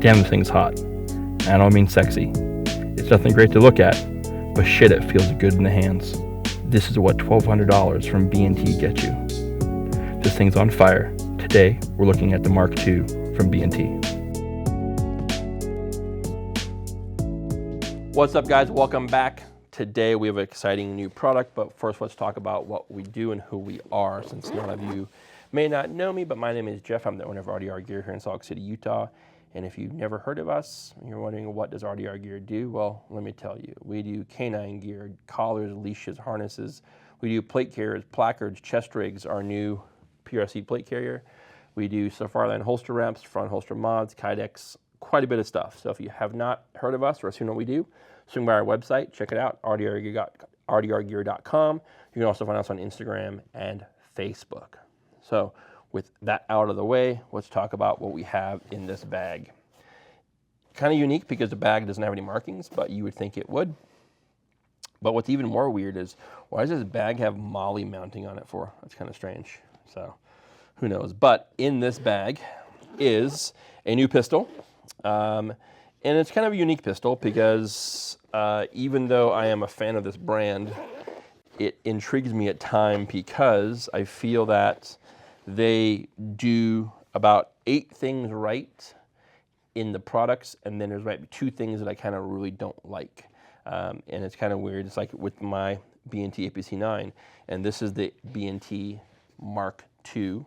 Damn, this thing's hot. I don't mean sexy. It's nothing great to look at, but shit, it feels good in the hands. This is what $1,200 from B&T gets you. This thing's on fire. Today, we're looking at the Mk2 from B&T. What's up, guys? Welcome back. Today, we have an exciting new product, but first, let's talk about what we do and who we are, since none of you may not know me, but my name is Jeff. I'm the owner of RDR Gear here in Salt Lake City, Utah. And if you've never heard of us, and you're wondering what does RDR Gear do, well, let me tell you. We do canine gear, collars, leashes, harnesses. We do plate carriers, placards, chest rigs, our new PRC plate carrier. We do Safariland holster wraps, front holster mods, kydex, quite a bit of stuff. So if you have not heard of us or seen what we do, swing by our website, check it out, rdrgear.com. You can also find us on Instagram and Facebook. So with that out of the way, let's talk about what we have in this bag. Kind of unique because the bag doesn't have any markings, but you would think it would. But what's even more weird is, why does this bag have MKii mounting on it for? That's kind of strange. So who knows? But in this bag is a new pistol. And it's kind of a unique pistol because even though I am a fan of this brand, it intrigues me at times because I feel that they do about 8 things right in the products, and then there's maybe 2 things that I kind of really don't like. And it's kind of weird. It's like with my B&T APC9, and this is the B&T Mk2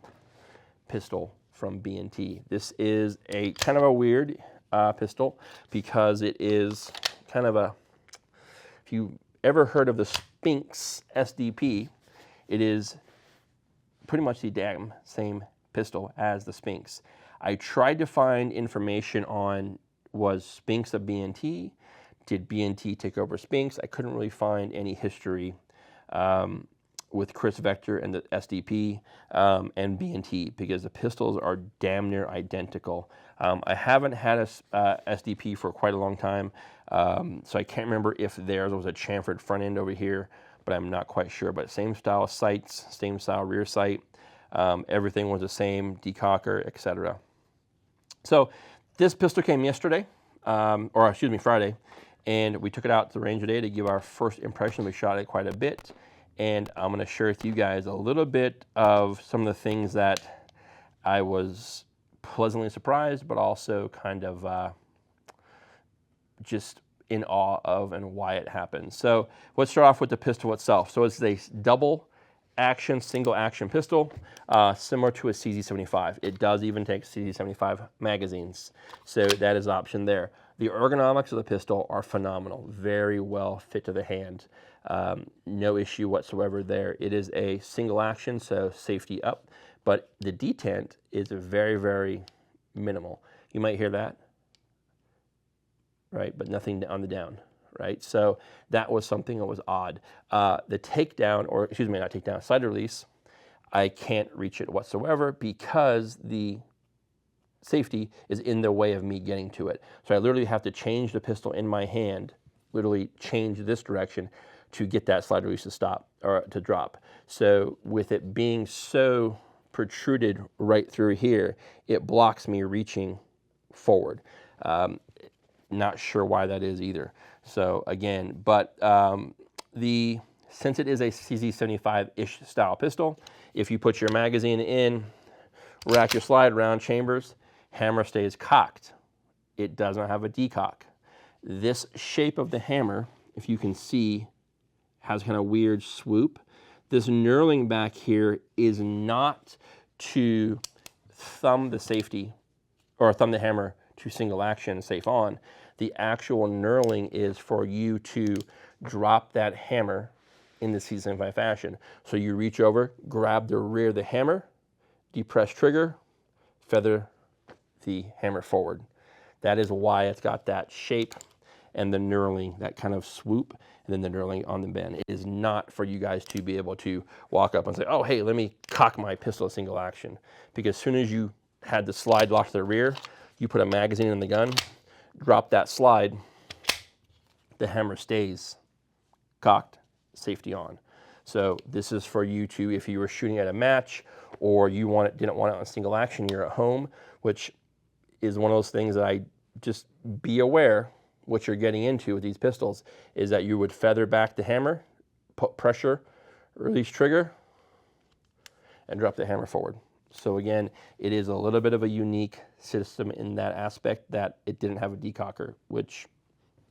pistol from B&T. This is a kind of a weird pistol because it is kind of a, if you ever heard of the Sphinx SDP, it is pretty much the damn same pistol as the Sphinx. I tried to find information on, was Sphinx a B&T? Did B&T take over Sphinx? I couldn't really find any history with Chris Vector and the SDP and B&T because the pistols are damn near identical. I haven't had a SDP for quite a long time, so I can't remember if theirs was a chamfered front end over here, but I'm not quite sure. But same style sights, same style rear sight, everything was the same, decocker, etc. So this pistol came yesterday, or excuse me, Friday, and we took it out to the range today to give our first impression. We shot it quite a bit, and I'm going to share with you guys a little bit of some of the things that I was pleasantly surprised, but also kind of just in awe of and why it happened. So let's start off with the pistol itself. So it's a double action, single action pistol, similar to a CZ75. It does even take CZ75 magazines, so that is an option there. The ergonomics of the pistol are phenomenal, very well fit to the hand. No issue whatsoever there. It is a single action, so safety up, but the detent is very, very minimal. You might hear that, right? But nothing on the down, right? So that was something that was odd. The takedown, or excuse me, not takedown, slide release, I can't reach it whatsoever because the safety is in the way of me getting to it. So I literally have to change the pistol in my hand, literally change this direction to get that slide release to stop or to drop. So with it being so protruded right through here, it blocks me reaching forward. Not sure why that is either. So again, but since it is a CZ75-ish style pistol, if you put your magazine in, rack your slide, round chambers, hammer stays cocked. It does not have a decock. This shape of the hammer, if you can see, has kind of weird swoop. This knurling back here is not to thumb the safety or thumb the hammer to single action safe on. The actual knurling is for you to drop that hammer in the CZ75 fashion. So you reach over, grab the rear of the hammer, depress trigger, feather the hammer forward. That is why it's got that shape and the knurling, that kind of swoop, and then the knurling on the bend. It is not for you guys to be able to walk up and say, oh, hey, let me cock my pistol single action. Because as soon as you had the slide locked to the rear, you put a magazine in the gun, drop that slide, the hammer stays cocked, safety on. So this is for you to, if you were shooting at a match or you didn't want it on single action, you're at home, which is one of those things that I just be aware what you're getting into with these pistols is that you would feather back the hammer, put pressure, release trigger, and drop the hammer forward. So again, it is a little bit of a unique system in that aspect that it didn't have a decocker, which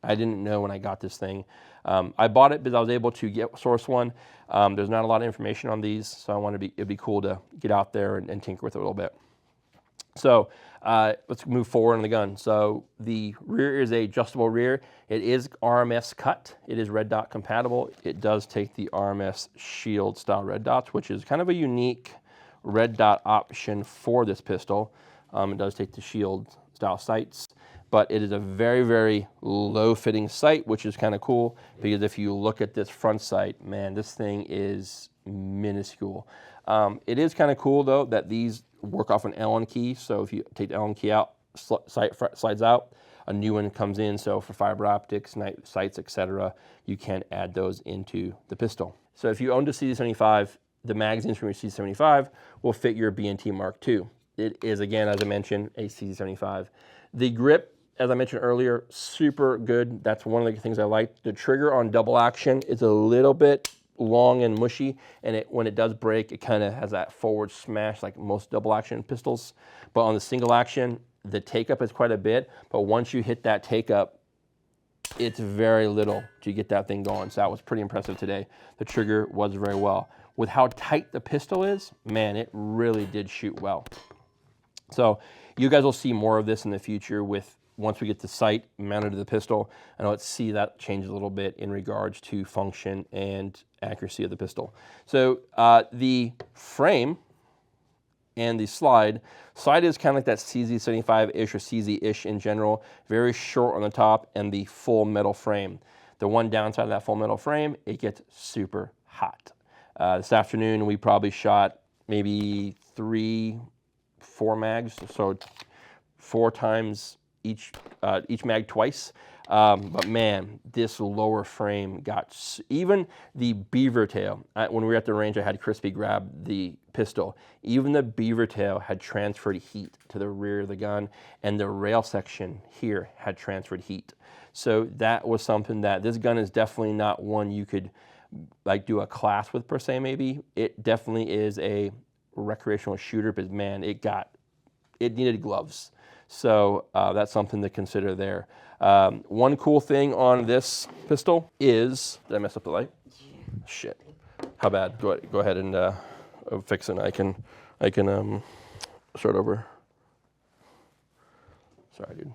I didn't know when I got this thing. I bought it because I was able to source one. There's not a lot of information on these, so I wanted it'd be cool to get out there and tinker with it a little bit. So let's move forward on the gun. So the rear is a adjustable rear. It is RMS cut. It is red dot compatible. It does take the RMS shield style red dots, which is kind of a unique red dot option for this pistol. It does take the shield style sights, but it is a very, very low fitting sight, which is kind of cool because if you look at this front sight, man, this thing is minuscule. It is kind of cool though that these work off an Allen key. So if you take the Allen key out, sight slides out, a new one comes in. So for fiber optics, night sights, etc., you can add those into the pistol. So if you owned a CD75, the magazines from your CD75 will fit your B&T Mk2. It is, again, as I mentioned, a CD75. The grip, as I mentioned earlier, super good. That's one of the things I like. The trigger on double action is a little bit long and mushy, and when it does break, it kind of has that forward smash like most double action pistols. But on the single action, the take up is quite a bit, but once you hit that take up, it's very little to get that thing going. So that was pretty impressive today. The trigger was very well. With how tight the pistol is, man, it really did shoot well. So you guys will see more of this in the future with once we get the sight mounted to the pistol, and let's see that change a little bit in regards to function and accuracy of the pistol. So the frame and the slide is kind of like that CZ75-ish or CZ-ish in general, very short on the top and the full metal frame. The one downside of that full metal frame, it gets super hot. This afternoon we probably shot maybe 3-4 mags, so 4 times each mag twice. But man, this lower frame got, even the beaver tail, when we were at the range I had Crispy grab the pistol, even the beaver tail had transferred heat to the rear of the gun, and the rail section here had transferred heat. So that was something that this gun is definitely not one you could like do a class with per se maybe. It definitely is a recreational shooter, but man, it needed gloves. So that's something to consider there. One cool thing on this pistol is, did I mess up the light? Shit. How bad? Go ahead and fix it. I can start over. Sorry, dude.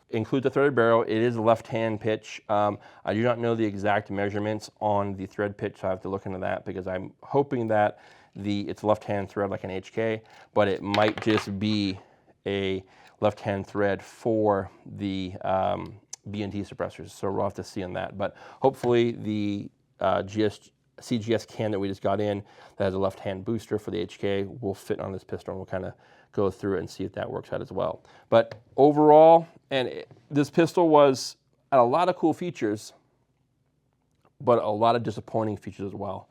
Includes a threaded barrel. It is a left-hand pitch. I do not know the exact measurements on the thread pitch, so I have to look into that because I'm hoping that it's left-hand thread like an HK, but it might just be a left-hand thread for the B&T suppressors, so we'll have to see on that. But hopefully the CGS can that we just got in that has a left-hand booster for the HK will fit on this pistol, and we'll kind of go through it and see if that works out as well. But overall, this pistol had a lot of cool features, but a lot of disappointing features as well.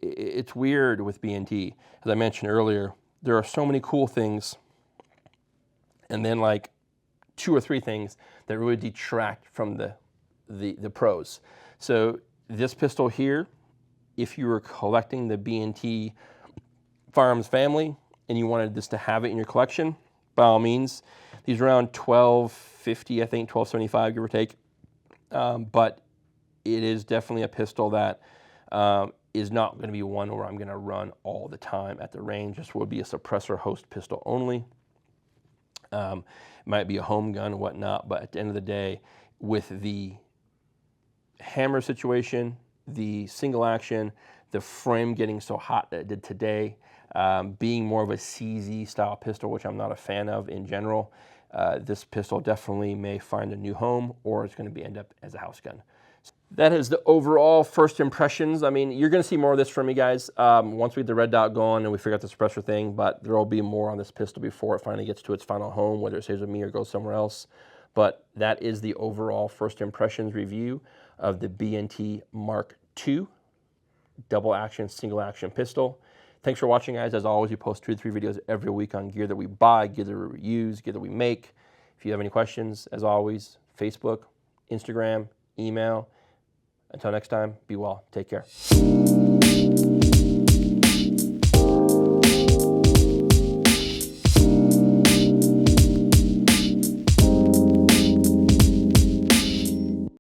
It's weird with B&T. As I mentioned earlier, there are so many cool things, and then like 2 or 3 things that really detract from the pros. So this pistol here, if you were collecting the B&T firearms family and you wanted this to have it in your collection, by all means, these are around $12.50, I think, $12.75, give or take. But it is definitely a pistol that is not going to be one where I'm going to run all the time at the range. This would be a suppressor host pistol only. Might be a home gun and whatnot, but at the end of the day, with the hammer situation, the single action, the frame getting so hot that it did today, being more of a CZ style pistol, which I'm not a fan of in general, this pistol definitely may find a new home, or it's going to end up as a house gun. That is the overall first impressions. I mean, you're going to see more of this from me, guys, once we get the red dot going and we figure out the suppressor thing, but there will be more on this pistol before it finally gets to its final home, whether it stays with me or goes somewhere else. But that is the overall first impressions review of the B&T Mk2 double action, single action pistol. Thanks for watching, guys. As always, we post 2 to 3 videos every week on gear that we buy, gear that we use, gear that we make. If you have any questions, as always, Facebook, Instagram, email. Until next time, be well. Take care.